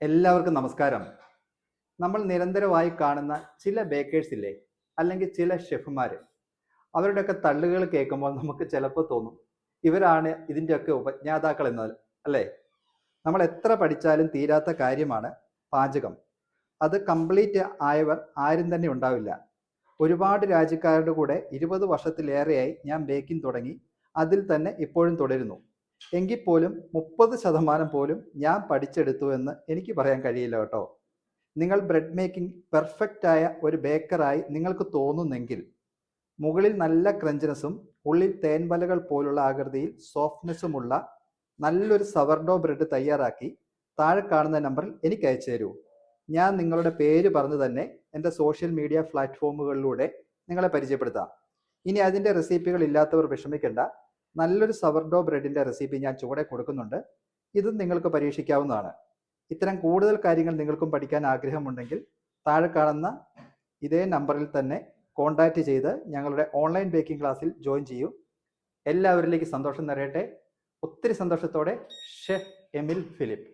എല്ലാവർക്കും നമസ്കാരം. നമ്മൾ നിരന്തരമായി കാണുന്ന ചില ബേക്കേഴ്സ് ഇല്ലേ, അല്ലെങ്കിൽ ചില ഷെഫുമാർ, അവരുടെയൊക്കെ തള്ളുകൾ കേൾക്കുമ്പോൾ നമുക്ക് ചിലപ്പോൾ തോന്നും ഇവരാണ് ഇതിൻ്റെയൊക്കെ ഉപജ്ഞാതാക്കൾ എന്നാൽ, അല്ലേ? നമ്മൾ എത്ര പഠിച്ചാലും തീരാത്ത കാര്യമാണ് പാചകം. അത് കംപ്ലീറ്റ് ആയവർ ആരും തന്നെ ഉണ്ടാവില്ല. ഒരുപാട് രാജ്യക്കാരുടെ കൂടെ 20 വർഷത്തിലേറെയായി ഞാൻ ബേക്കിംഗ് തുടങ്ങി. അതിൽ തന്നെ ഇപ്പോഴും തുടരുന്നു. എങ്കിൽ പോലും 30% പോലും ഞാൻ പഠിച്ചെടുത്തു എന്ന് എനിക്ക് പറയാൻ കഴിയില്ല കേട്ടോ. നിങ്ങൾ ബ്രെഡ് മേക്കിംഗ് പെർഫെക്റ്റ് ആയ ഒരു ബേക്കറായി നിങ്ങൾക്ക് തോന്നുന്നെങ്കിൽ, മുകളിൽ നല്ല ക്രഞ്ചനസും ഉള്ളിൽ തേൻവലകൾ പോലുള്ള ആകൃതിയിൽ സോഫ്റ്റ്നെസ്സുമുള്ള നല്ലൊരു സവർഡോ ബ്രെഡ് തയ്യാറാക്കി താഴെ കാണുന്ന നമ്പറിൽ എനിക്ക് അയച്ചു തരൂ. ഞാൻ നിങ്ങളുടെ പേര് പറഞ്ഞു തന്നെ എൻ്റെ സോഷ്യൽ മീഡിയ പ്ലാറ്റ്ഫോമുകളിലൂടെ നിങ്ങളെ പരിചയപ്പെടുത്താം. ഇനി അതിൻ്റെ റെസിപ്പികൾ ഇല്ലാത്തവർ വിഷമിക്കേണ്ട. നല്ലൊരു സവർഡോ ബ്രെഡിൻ്റെ റെസിപ്പി ഞാൻ ചുവടെ കൊടുക്കുന്നുണ്ട്. ഇതും നിങ്ങൾക്ക് പരീക്ഷിക്കാവുന്നതാണ്. ഇത്തരം കൂടുതൽ കാര്യങ്ങൾ നിങ്ങൾക്കും പഠിക്കാൻ ആഗ്രഹമുണ്ടെങ്കിൽ താഴെ കാണുന്ന ഇതേ നമ്പറിൽ തന്നെ കോൺടാക്റ്റ് ചെയ്ത് ഞങ്ങളുടെ ഓൺലൈൻ ബേക്കിംഗ് ക്ലാസ്സിൽ ജോയിൻ ചെയ്യൂ. എല്ലാവരിലേക്ക് സന്തോഷം നിറയട്ടെ. ഒത്തിരി സന്തോഷത്തോടെ, ഷെഫ് എമിൽ ഫിലിപ്പ്.